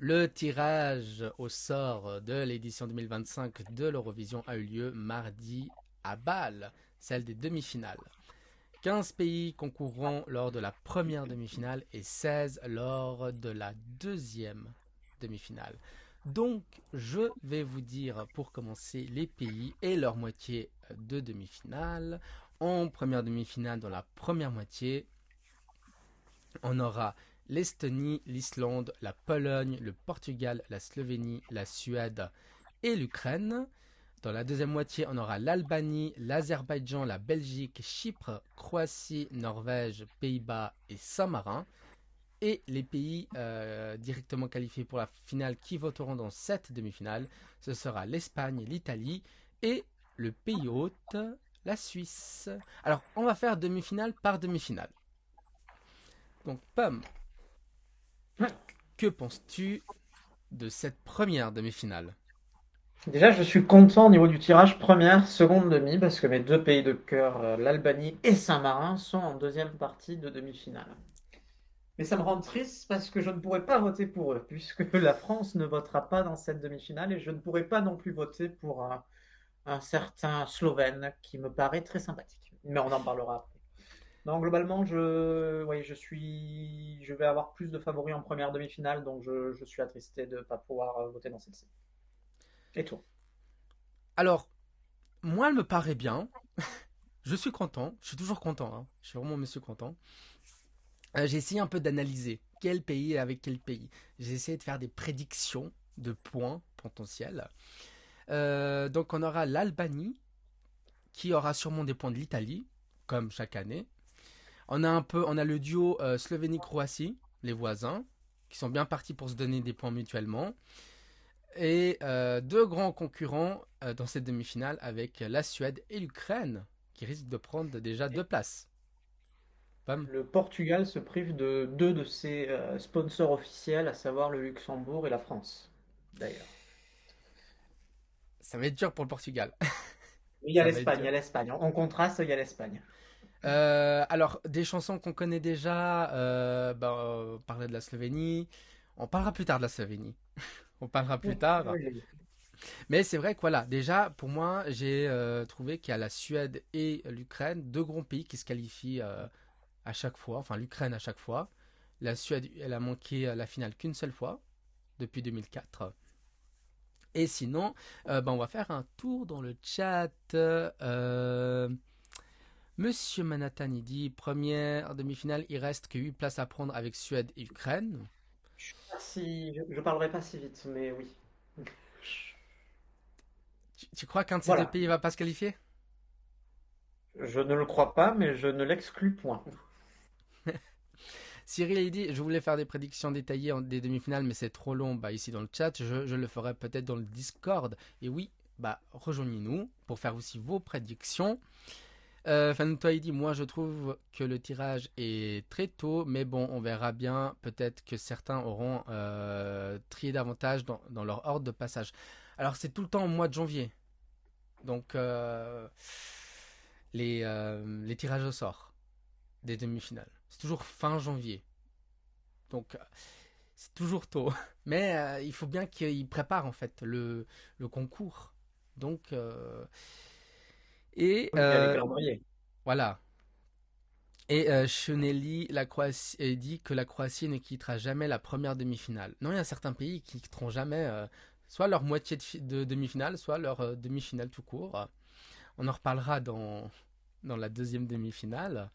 Le tirage au sort de l'édition 2025 de l'Eurovision a eu lieu mardi à Bâle, celle des demi-finales. 15 pays concourront lors de la première demi-finale et 16 lors de la deuxième demi-finale. Donc, je vais vous dire pour commencer les pays et leur moitié de demi-finale. En première demi-finale, dans la première moitié, on aura l'Estonie, l'Islande, la Pologne, le Portugal, la Slovénie, la Suède et l'Ukraine. Dans la deuxième moitié, on aura l'Albanie, l'Azerbaïdjan, la Belgique, Chypre, Croatie, Norvège, Pays-Bas et Saint-Marin. Et les pays directement qualifiés pour la finale qui voteront dans cette demi-finale, ce sera l'Espagne, l'Italie et le pays hôte, la Suisse. Alors, on va faire demi-finale par demi-finale. Donc, Pomme, que penses-tu de cette première demi-finale? Déjà, je suis content au niveau du tirage première, seconde demi, parce que mes deux pays de cœur, l'Albanie et Saint-Marin, sont en deuxième partie de demi-finale. Mais ça me rend triste parce que je ne pourrai pas voter pour eux, puisque la France ne votera pas dans cette demi-finale et je ne pourrai pas non plus voter pour un certain Slovène qui me paraît très sympathique. Mais on en parlera après. Donc globalement, oui, je vais avoir plus de favoris en première demi-finale, donc je suis attristé de ne pas pouvoir voter dans celle-ci. Et toi? Alors, moi, elle me paraît bien. Je suis content. Je suis toujours content, hein. Je suis vraiment monsieur content. J'ai essayé un peu d'analyser quel pays avec quel pays. J'ai essayé de faire des prédictions de points potentiels. Donc, on aura l'Albanie qui aura sûrement des points de l'Italie, comme chaque année. On a le duo Slovénie-Croatie, les voisins, qui sont bien partis pour se donner des points mutuellement. Et deux grands concurrents dans cette demi-finale avec la Suède et l'Ukraine, qui risquent de prendre déjà deux places. Pam, Le Portugal se prive de deux de ses sponsors officiels, à savoir le Luxembourg et la France, d'ailleurs. ça va être dur pour le Portugal. Il y a Ça va être l'Espagne, il y dur. a l'Espagne. En contraste, il y a l'Espagne. Alors, des chansons qu'on connaît déjà, on parlait de la Slovénie. On parlera plus tard de la Slovénie. On parlera plus tard. Oui. Mais c'est vrai que voilà, déjà, pour moi, j'ai trouvé qu'il y a la Suède et l'Ukraine, deux grands pays qui se qualifient à chaque fois, enfin l'Ukraine à chaque fois. La Suède, elle a manqué la finale qu'une seule fois, depuis 2004. Et sinon, on va faire un tour dans le chat. Monsieur Manhattan, il dit première demi-finale, il reste que 8 places à prendre avec Suède et Ukraine. Je parlerai pas si vite, mais oui. Tu crois qu'un de ces deux Voilà. pays va pas se qualifier? Je ne le crois pas, mais je ne l'exclus point. Cyril, il dit je voulais faire des prédictions détaillées des demi-finales, mais c'est trop long ici dans le chat. Je le ferai peut-être dans le Discord. Et oui, rejoignez-nous pour faire aussi vos prédictions. Toi, il dit moi je trouve que le tirage est très tôt, mais bon, on verra bien. Peut-être que certains auront trié davantage dans leur ordre de passage. Alors, c'est tout le temps au mois de janvier. Donc, les tirages au sort des demi-finales. C'est toujours fin janvier. Donc, c'est toujours tôt. Mais il faut bien qu'ils préparent en fait le concours. Donc, et Oui, il y a les calendriers. voilà. Et Chenelly la Croatie, dit que la Croatie ne quittera jamais la première demi-finale. Non, il y a certains pays qui quitteront jamais soit leur moitié de demi-finale, soit leur demi-finale tout court. On en reparlera dans la deuxième demi-finale.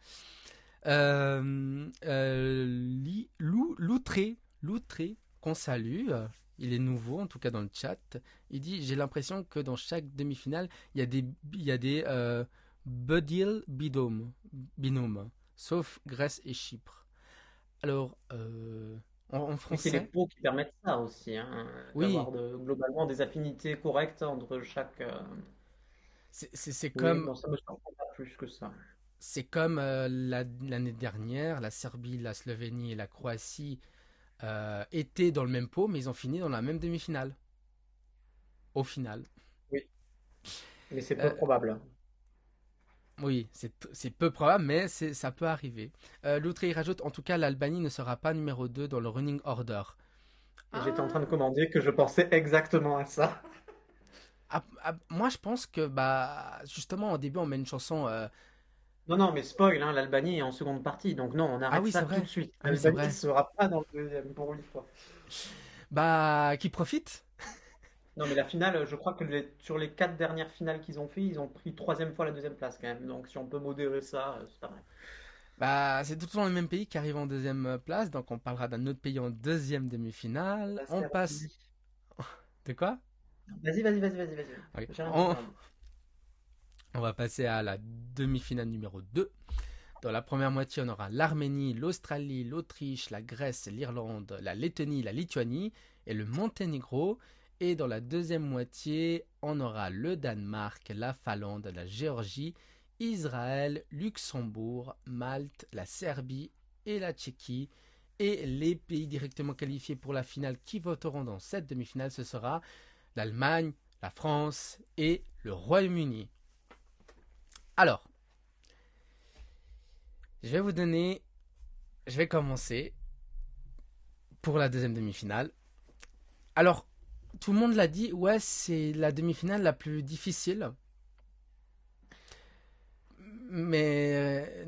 Loutré, qu'on salue, il est nouveau, en tout cas dans le chat. Il dit j'ai l'impression que dans chaque demi-finale, il y a des Budil binômes, sauf Grèce et Chypre. Alors, en Oui, c'est les français, pots qui permettent ça aussi, hein, oui, d'avoir globalement des affinités correctes entre chaque. c'est Oui, comme bon, ça me surprend pas plus que ça. l'année dernière, la Serbie, la Slovénie et la Croatie étaient dans le même pot, mais ils ont fini dans la même demi-finale, au final. Oui, mais c'est peu Euh, probable. oui, c'est peu probable, mais ça peut arriver. L'autre, il rajoute, en tout cas, l'Albanie ne sera pas numéro 2 dans le running order. Et j'étais en train de Ah, commander que je pensais exactement à ça. moi je pense que bah justement au début on met une chanson. Non, non, mais spoil, hein, l'Albanie est en seconde partie, donc non, on Ah arrête oui ça c'est tout de vrai. suite. Ah oui c'est L'Albanie ne vrai. sera pas dans le deuxième pour une fois. Bah qui profite. Non, mais la finale, je crois que sur les 4 dernières finales qu'ils ont fait, ils ont pris troisième fois la deuxième place quand même. Donc si on peut modérer ça, c'est pas mal. Bah c'est tout le temps le même pays qui arrive en deuxième place, donc on parlera d'un autre pays en deuxième demi-finale. La On passe. Serbie. De quoi? Vas-y, vas-y, vas-y, vas-y, vas-y. Ok. J'ai rien dit, j'ai rien dit. On va passer à la demi-finale numéro 2. Dans la première moitié, on aura l'Arménie, l'Australie, l'Autriche, la Grèce, l'Irlande, la Lettonie, la Lituanie et le Monténégro. Et dans la deuxième moitié, on aura le Danemark, la Finlande, la Géorgie, Israël, Luxembourg, Malte, la Serbie et la Tchéquie. Et les pays directement qualifiés pour la finale qui voteront dans cette demi-finale, ce sera l'Allemagne, la France et le Royaume-Uni. Alors, je vais vous donner, je vais commencer pour la deuxième demi-finale. Alors, tout le monde l'a dit, ouais, c'est la demi-finale la plus difficile, mais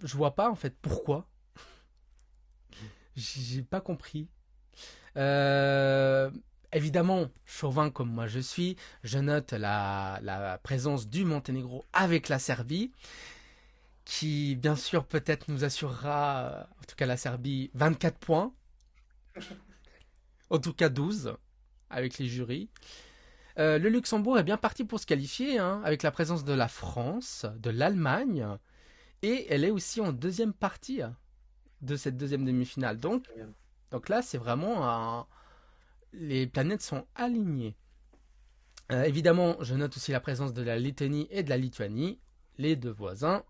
je vois pas en fait pourquoi. J'ai pas compris. Euh, Évidemment, chauvin comme moi je suis, je note la présence du Monténégro avec la Serbie, qui bien sûr peut-être nous assurera, en tout cas la Serbie, 24 points, en tout cas 12 avec les jurys. Le Luxembourg est bien parti pour se qualifier, hein, avec la présence de la France, de l'Allemagne, et elle est aussi en deuxième partie de cette deuxième demi-finale. Donc là, c'est vraiment les planètes sont alignées. Évidemment, je note aussi la présence de la Lettonie et de la Lituanie, les deux voisins,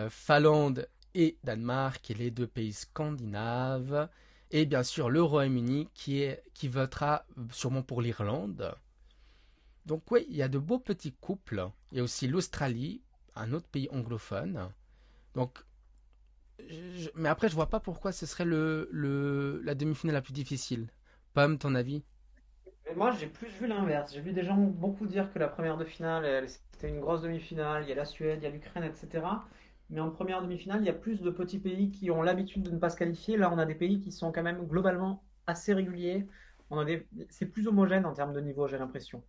Finlande et Danemark, et les deux pays scandinaves, et bien sûr le Royaume-Uni qui votera sûrement pour l'Irlande. Donc oui, il y a de beaux petits couples. Il y a aussi l'Australie, un autre pays anglophone. Donc, mais après, je vois pas pourquoi ce serait la demi-finale la plus difficile. Pomme, ton avis? Mais moi, j'ai plus vu l'inverse. J'ai vu des gens beaucoup dire que la première de finale, c'était une grosse demi-finale. Il y a la Suède, il y a l'Ukraine, etc. Mais en première demi-finale, il y a plus de petits pays qui ont l'habitude de ne pas se qualifier. Là, on a des pays qui sont quand même globalement assez réguliers. C'est plus homogène en termes de niveau, j'ai l'impression.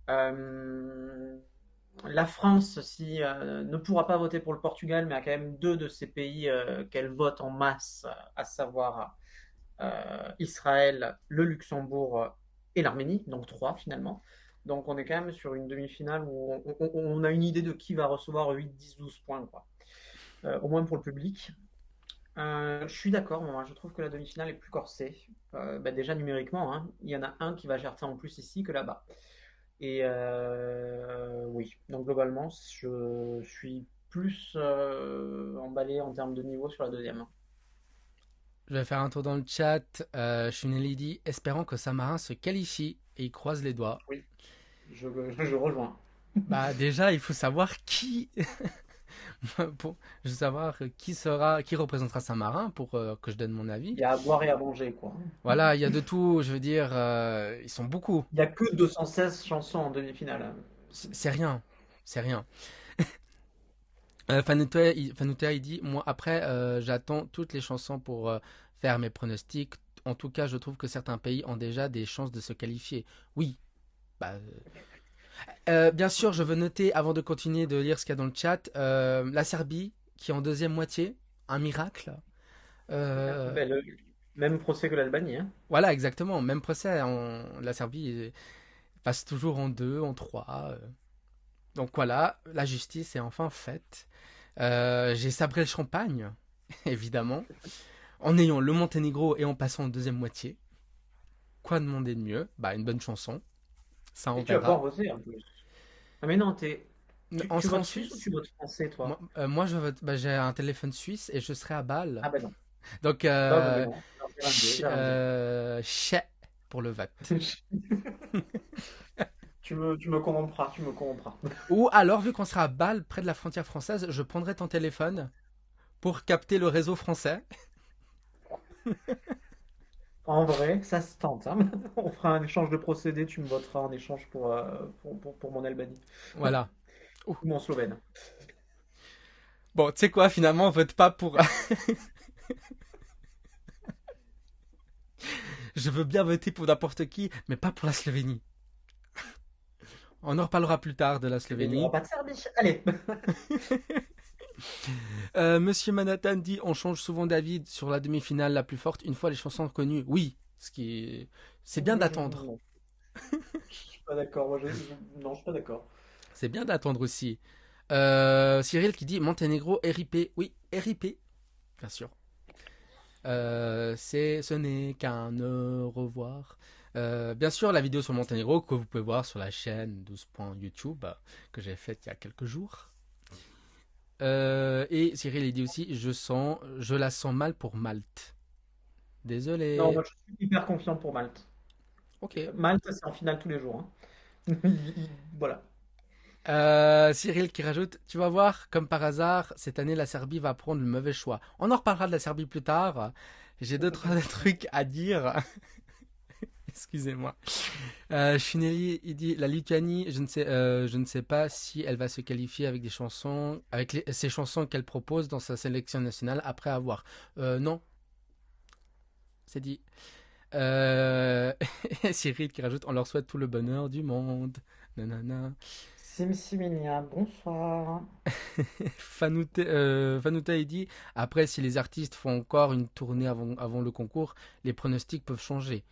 Euh, La France, si, ne pourra pas voter pour le Portugal, mais a quand même deux de ces pays qu'elle vote en masse, à savoir Israël, le Luxembourg et l'Arménie, donc trois finalement. Donc on est quand même sur une demi-finale où on a une idée de qui va recevoir 8, 10, 12 points, quoi. Au moins pour le public. Je suis d'accord, moi je trouve que la demi-finale est plus corsée. Bah, déjà numériquement, hein, il y en a un qui va gérer ça en plus ici que là-bas. Et oui, donc globalement, je suis plus emballé en termes de niveau sur la deuxième. Je vais faire un tour dans le chat. Je suis une lady espérant que Samarin se qualifie et il croise les doigts. Oui, je, je rejoins. Bah déjà, il faut savoir qui, pour, je veux savoir qui représentera Saint-Marin pour que je donne mon avis. Il y a à boire et à manger, quoi. Voilà, il y a de tout. Je veux dire, ils sont beaucoup. Il y a que 216 chansons en demi-finale. C'est rien, c'est rien. Fanutea, il dit, moi après, j'attends toutes les chansons pour faire mes pronostics. En tout cas, je trouve que certains pays ont déjà des chances de se qualifier. Oui, bah, bien sûr, je veux noter, avant de continuer de lire ce qu'il y a dans le chat, la Serbie, qui est en deuxième moitié, un miracle. Euh, Ben, même procès que l'Albanie, hein. voilà, exactement, même procès, la Serbie passe toujours en deux, en trois. Donc voilà, la justice est enfin faite. J'ai sabré le champagne, évidemment, en ayant le Monténégro et en passant en deuxième moitié. Quoi demander de mieux? Bah, une bonne chanson, ça on Et tu vas pouvoir verra. voter en plus. Ah mais non, On tu sera en votes suisse ou tu Suisse. votes français, toi? Moi je vote, bah, j'ai un téléphone suisse et je serai à Bâle. Ah ben non. Donc, Ben non. Alors, j'ai rangé. chais pour le vote. Tu me comprends, tu me comprends. Ou alors, vu qu'on sera à Bâle, près de la frontière française, je prendrai ton téléphone pour capter le réseau français. En vrai, ça se tente, hein. On fera un échange de procédés, tu me voteras en échange pour mon Albanie. Voilà. Ouh. Ou mon Slovène. Bon, tu sais quoi, finalement, on vote pas pour. Je veux bien voter pour n'importe qui, mais pas pour la Slovénie. On en reparlera plus tard de la Mais il n'y aura Slovénie. pas de Serbie. Allez. Monsieur Manhattan dit on change souvent d'avis sur la demi-finale la plus forte une fois les chansons connues. Oui, ce qui est... c'est bien d'attendre. Non, je suis pas d'accord. Non, je suis pas d'accord. C'est bien d'attendre aussi. Cyril qui dit Monténégro RIP. Oui, RIP, bien sûr. Ce n'est qu'un au revoir. Bien sûr, la vidéo sur Monténégro que vous pouvez voir sur la chaîne 12.YouTube que j'ai faite il y a quelques jours. Et Cyril il dit aussi je la sens mal pour Malte. Non, Désolé. moi je suis hyper confiant pour Malte. Ok. Malte, c'est en finale tous les jours, hein. Voilà. Cyril qui rajoute, tu vas voir, comme par hasard, cette année la Serbie va prendre le mauvais choix. On en reparlera de la Serbie plus tard. J'ai deux trois trucs à dire. Excusez-moi. Chinelli, il dit la Lituanie, je ne sais pas si elle va se qualifier avec des chansons, avec ces chansons qu'elle propose dans sa sélection nationale après avoir. Non, c'est dit. Euh... Cyril qui rajoute, on leur souhaite tout le bonheur du monde. Nanana. Simsiminia, bonsoir. Fanouta, il dit, après, si les artistes font encore une tournée avant le concours, les pronostics peuvent changer.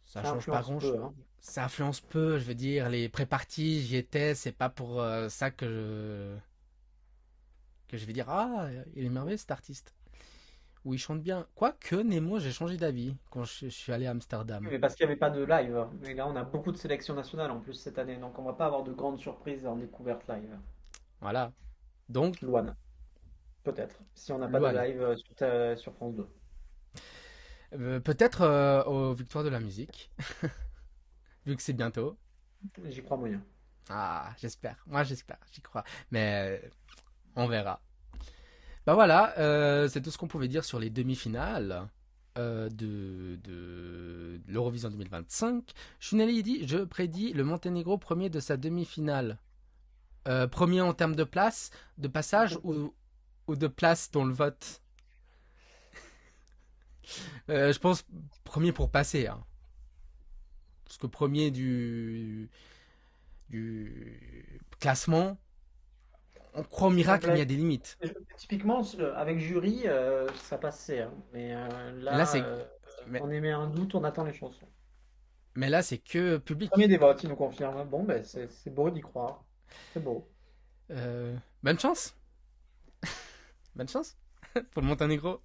Ça Ça change pas influence grand chose. peu, hein. Ça influence peu, je veux dire, les pré-parties, j'y étais, c'est pas pour ça que je vais dire, ah, il est merveilleux cet artiste. Ou il chante bien. Quoique, Nemo, j'ai changé d'avis quand je suis allé à Amsterdam. Mais parce qu'il n'y avait pas de live. Mais là, on a beaucoup de sélections nationales en plus cette année, donc on va pas avoir de grandes surprises en découverte live. Voilà. Donc, Loane, peut-être, si on n'a pas de Luan. live sur France 2. Peut-être aux Victoires de la musique, vu que c'est bientôt. J'y crois moyen. Ah, j'espère. Moi, j'espère. J'y crois. Mais on verra. Bah voilà, c'est tout ce qu'on pouvait dire sur les demi-finales de l'Eurovision 2025. Shuneli dit, je prédis le Monténégro premier de sa demi-finale. Premier en termes de place, de passage ou de place dans le vote. Je pense premier pour passer, hein. Parce que premier du classement, on croit au miracle, mais il y a Complet. des limites. Typiquement, avec jury, ça passait, hein. Mais Mais là, là, c'est mais, on émet un doute, on attend les chansons. mais là, c'est que Premier public. des votes, il nous confirme. Bon, ben, c'est beau d'y croire. C'est beau. Bonne chance. Bonne chance pour le Monténégro.